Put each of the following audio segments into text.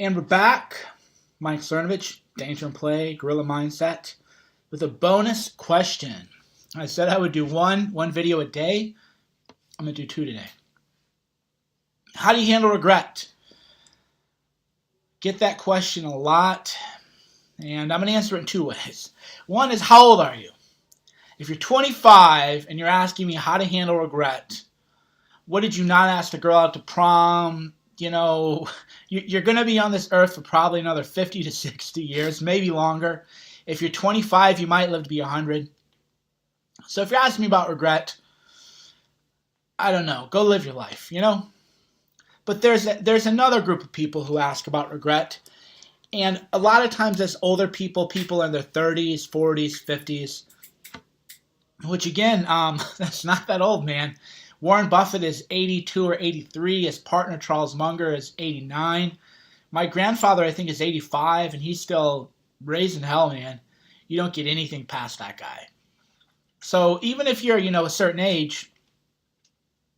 And we're back. Mike Cernovich, Danger and Play, Guerrilla Mindset, with a bonus question. I said I would do one video a day. I'm going to do 2 today. How do you handle regret? Get that question a lot, and I'm going to answer it in 2 ways. One is, how old are you? If you're 25 and you're asking me how to handle regret, what did you not ask the girl out to prom? You know, you're going to be on this earth for probably another 50 to 60 years, maybe longer. If you're 25, you might live to be 100. So if you're asking me about regret, I don't know. Go live your life, you know? But there's another group of people who ask about regret. And a lot of times as older people in their 30s, 40s, 50s, which again, that's not that old, man. Warren Buffett is 82 or 83. His partner, Charles Munger, is 89. My grandfather, I think, is 85, and he's still raising hell, man. You don't get anything past that guy. So even if you're, a certain age,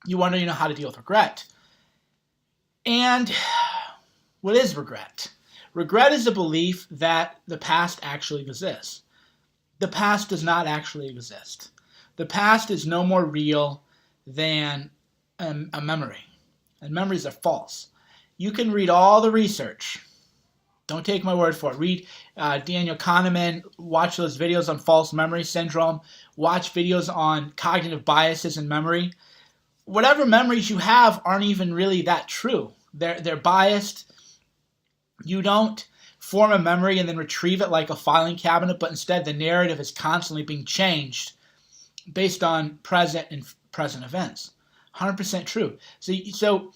you want to know how to deal with regret. And what is regret? Regret is a belief that the past actually exists. The past does not actually exist. The past is no more real than a memory. And memories are false. You can read all the research. Don't take my word for it. Read Daniel Kahneman, watch those videos on false memory syndrome, watch videos on cognitive biases in memory. Whatever memories you have aren't even really that true. They're biased. You don't form a memory and then retrieve it like a filing cabinet, but instead the narrative is constantly being changed based on present events. 100% true. So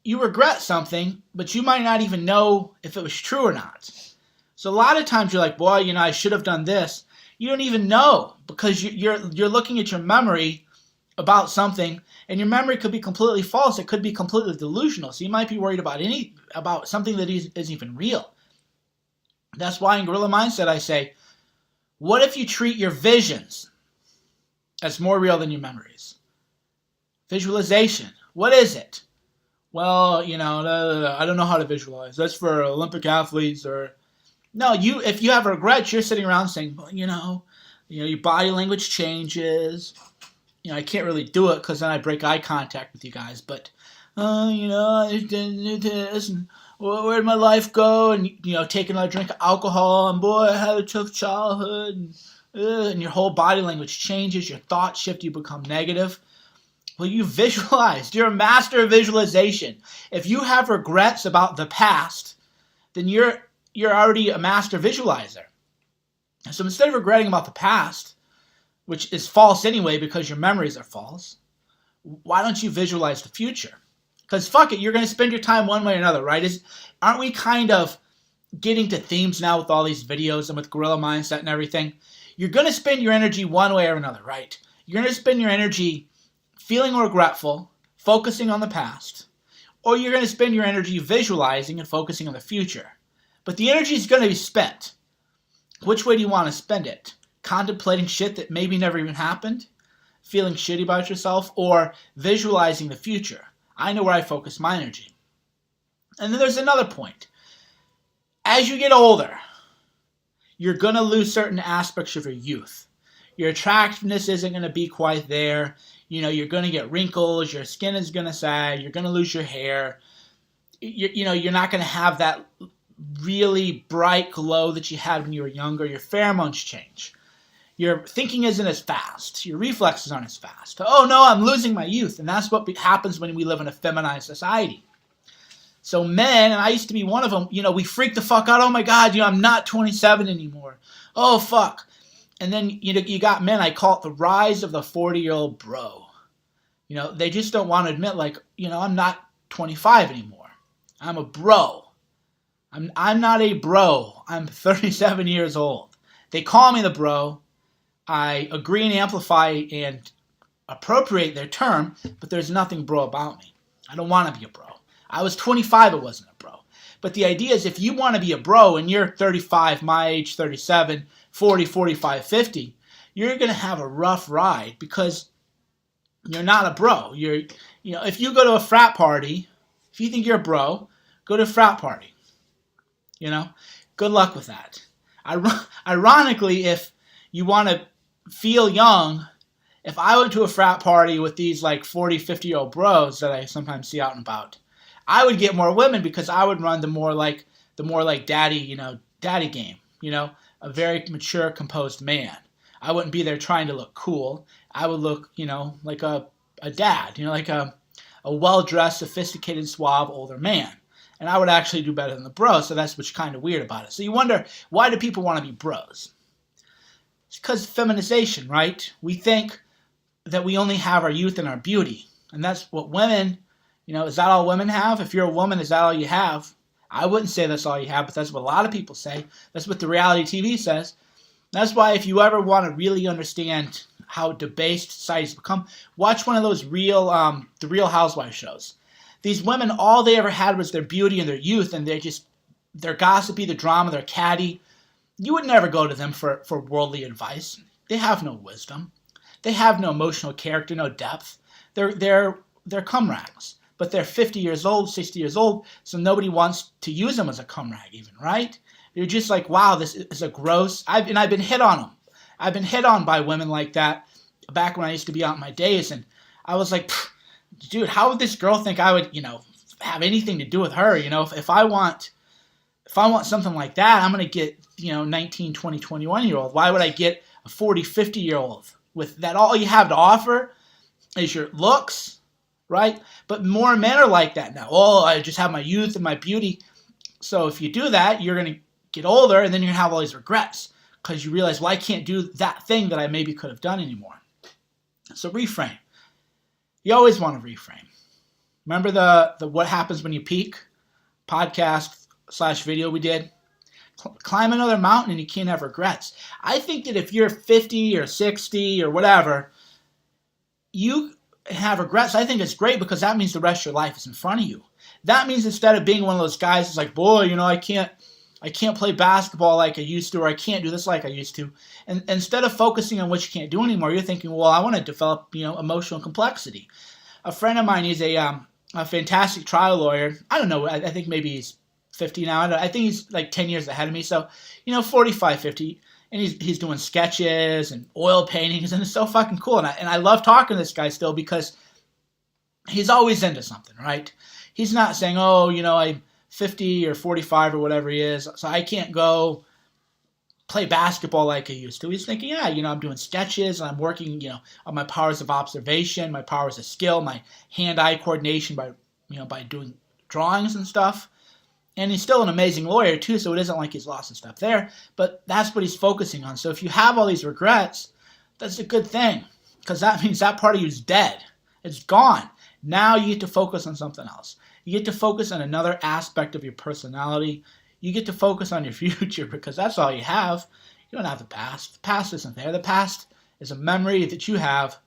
you regret something, but you might not even know if it was true or not. So a lot of times you're like, boy, I should have done this. You don't even know because you're looking at your memory about something, and your memory could be completely false. It could be completely delusional. So you might be worried about something that isn't even real. That's why in Guerrilla Mindset I say, what if you treat your visions as more real than your memories? Visualization. What is it? Well, I don't know how to visualize. That's for Olympic athletes or... No, if you have regrets, you're sitting around saying, well, your body language changes. I can't really do it because then I break eye contact with you guys. But, I did this, and where'd my life go? And, take another drink of alcohol, and boy, I had a tough childhood. And your whole body language changes. Your thoughts shift. You become negative. Well, you visualized. You're a master of visualization. If you have regrets about the past, then you're already a master visualizer. So instead of regretting about the past, which is false anyway because your memories are false, why don't you visualize the future? Because fuck it, you're going to spend your time one way or another, right? Aren't we kind of getting to themes now with all these videos and with Guerrilla Mindset and everything? You're going to spend your energy one way or another, right? You're going to spend your energy feeling regretful, focusing on the past, or you're going to spend your energy visualizing and focusing on the future. But the energy is going to be spent. Which way do you want to spend it? Contemplating shit that maybe never even happened? Feeling shitty about yourself? Or visualizing the future? I know where I focus my energy. And then there's another point. As you get older, you're going to lose certain aspects of your youth. Your attractiveness isn't going to be quite there. You're going to get wrinkles. Your skin is going to sag. You're going to lose your hair. You're not going to have that really bright glow that you had when you were younger. Your pheromones change. Your thinking isn't as fast. Your reflexes aren't as fast. Oh no, I'm losing my youth. And that's what happens when we live in a feminized society. So men, and I used to be one of them, we freak the fuck out. Oh my God, I'm not 27 anymore. Oh fuck. And then, you got men, I call it the rise of the 40-year-old bro. They just don't want to admit, I'm not 25 anymore. I'm a bro. I'm not a bro. I'm 37 years old. They call me the bro. I agree and amplify and appropriate their term, but there's nothing bro about me. I don't want to be a bro. I was 25, I wasn't a bro. But the idea is if you want to be a bro and you're 35, my age, 37, 40, 45, 50, you're going to have a rough ride because you're not a bro. If you go to a frat party, if you think you're a bro, go to a frat party. Good luck with that. Ironically, if you want to feel young, if I went to a frat party with these like 40, 50-year-old bros that I sometimes see out and about, I would get more women because I would run the more like daddy, daddy game, a very mature, composed man. I wouldn't be there trying to look cool. I would look, like a dad, like a well-dressed, sophisticated, suave, older man. And I would actually do better than the bros, so that's what's kind of weird about it. So you wonder, why do people want to be bros? It's because feminization, right? We think that we only have our youth and our beauty. And that's what women, is that all women have? If you're a woman, is that all you have? I wouldn't say that's all you have, but that's what a lot of people say. That's what the reality TV says. That's why if you ever want to really understand how debased society's become, watch one of those the Real Housewives shows. These women, all they ever had was their beauty and their youth, and they're gossipy, the drama, they're catty. You would never go to them for worldly advice. They have no wisdom. They have no emotional character, no depth. They're cum rags. But they're 50 years old, 60 years old, so nobody wants to use them as a cum rag even, right? You're just like, wow, this is a gross... I've been hit on them. I've been hit on by women like that back when I used to be out in my days, and I was like, dude, how would this girl think I would, have anything to do with her? If I want something like that, I'm going to get, 19, 20, 21-year-old. Why would I get a 40, 50-year-old with that? All you have to offer is your looks, right? But more men are like that now. Oh, I just have my youth and my beauty. So if you do that, you're going to get older, and then you're going to have all these regrets because you realize, well, I can't do that thing that I maybe could have done anymore. So reframe. You always want to reframe. Remember the What Happens When You Peak podcast/video we did? Climb another mountain and you can't have regrets. I think that if you're 50 or 60 or whatever, you have regrets. I think it's great because that means the rest of your life is in front of you. That means instead of being one of those guys who's like, boy, I can't play basketball like I used to, or I can't do this like I used to. And instead of focusing on what you can't do anymore, you're thinking, well, I want to develop, emotional complexity. A friend of mine, he's a fantastic trial lawyer. I don't know. I think maybe he's 50 now. I think he's like 10 years ahead of me. So, 45, 50. And he's doing sketches and oil paintings, and it's so fucking cool. And I love talking to this guy still because he's always into something, right? He's not saying, oh, I'm 50 or 45 or whatever he is, so I can't go play basketball like I used to. He's thinking, yeah, I'm doing sketches, and I'm working, on my powers of observation, my powers of skill, my hand-eye coordination by doing drawings and stuff. And he's still an amazing lawyer, too, so it isn't like he's lost his stuff there. But that's what he's focusing on. So if you have all these regrets, that's a good thing, because that means that part of you is dead. It's gone. Now you get to focus on something else. You get to focus on another aspect of your personality. You get to focus on your future, because that's all you have. You don't have the past. The past isn't there. The past is a memory that you have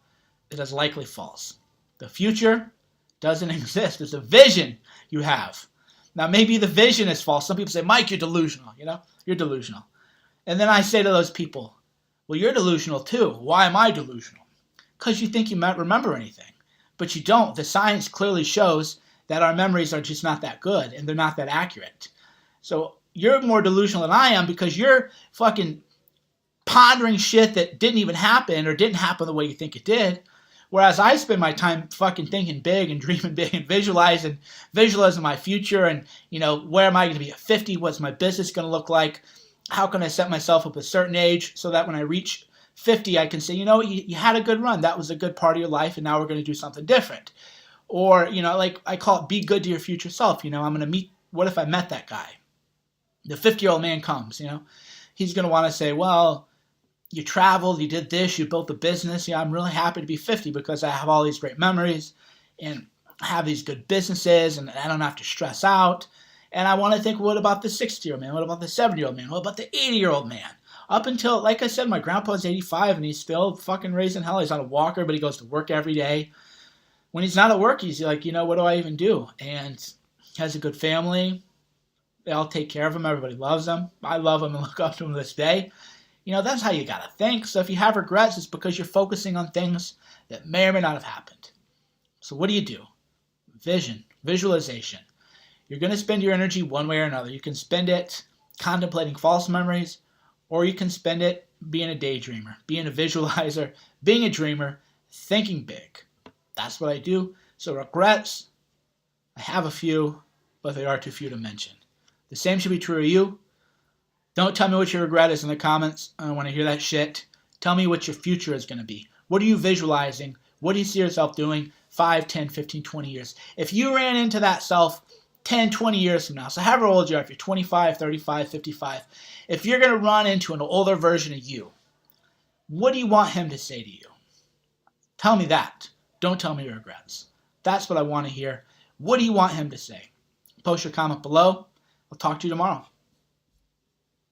that is likely false. The future doesn't exist. It's a vision you have. Now, maybe the vision is false. Some people say, Mike, you're delusional, You're delusional. And then I say to those people, well, you're delusional too. Why am I delusional? Because you think you might remember anything. But you don't. The science clearly shows that our memories are just not that good, and they're not that accurate. So you're more delusional than I am because you're fucking pondering shit that didn't even happen or didn't happen the way you think it did. Whereas I spend my time fucking thinking big and dreaming big and visualizing my future and, where am I going to be at 50? What's my business going to look like? How can I set myself up at a certain age so that when I reach 50, I can say, you had a good run. That was a good part of your life, and now we're going to do something different. Or, like I call it, be good to your future self. I'm going to meet, what if I met that guy? The 50-year-old man comes, He's going to want to say, well, you traveled, you did this, you built a business. I'm really happy to be 50 because I have all these great memories and I have these good businesses and I don't have to stress out. And I want to think, what about the 60-year-old man? What about the 70-year-old man? What about the 80-year-old man? Up until, like I said, my grandpa's 85 and he's still fucking raising hell. He's on a walker, but he goes to work every day. When he's not at work, he's like, what do I even do? And he has a good family. They all take care of him. Everybody loves him. I love him and look up to him to this day. That's how you got to think. So if you have regrets, it's because you're focusing on things that may or may not have happened. So what do? Vision, visualization. You're going to spend your energy one way or another. You can spend it contemplating false memories, or you can spend it being a daydreamer, being a visualizer, being a dreamer, thinking big. That's what I do. So regrets, I have a few, but they are too few to mention. The same should be true of you. Don't tell me what your regret is in the comments. I don't want to hear that shit. Tell me what your future is going to be. What are you visualizing? What do you see yourself doing 5, 10, 15, 20 years? If you ran into that self 10, 20 years from now, so however old you are, if you're 25, 35, 55, if you're going to run into an older version of you, what do you want him to say to you? Tell me that. Don't tell me your regrets. That's what I want to hear. What do you want him to say? Post your comment below. I'll talk to you tomorrow.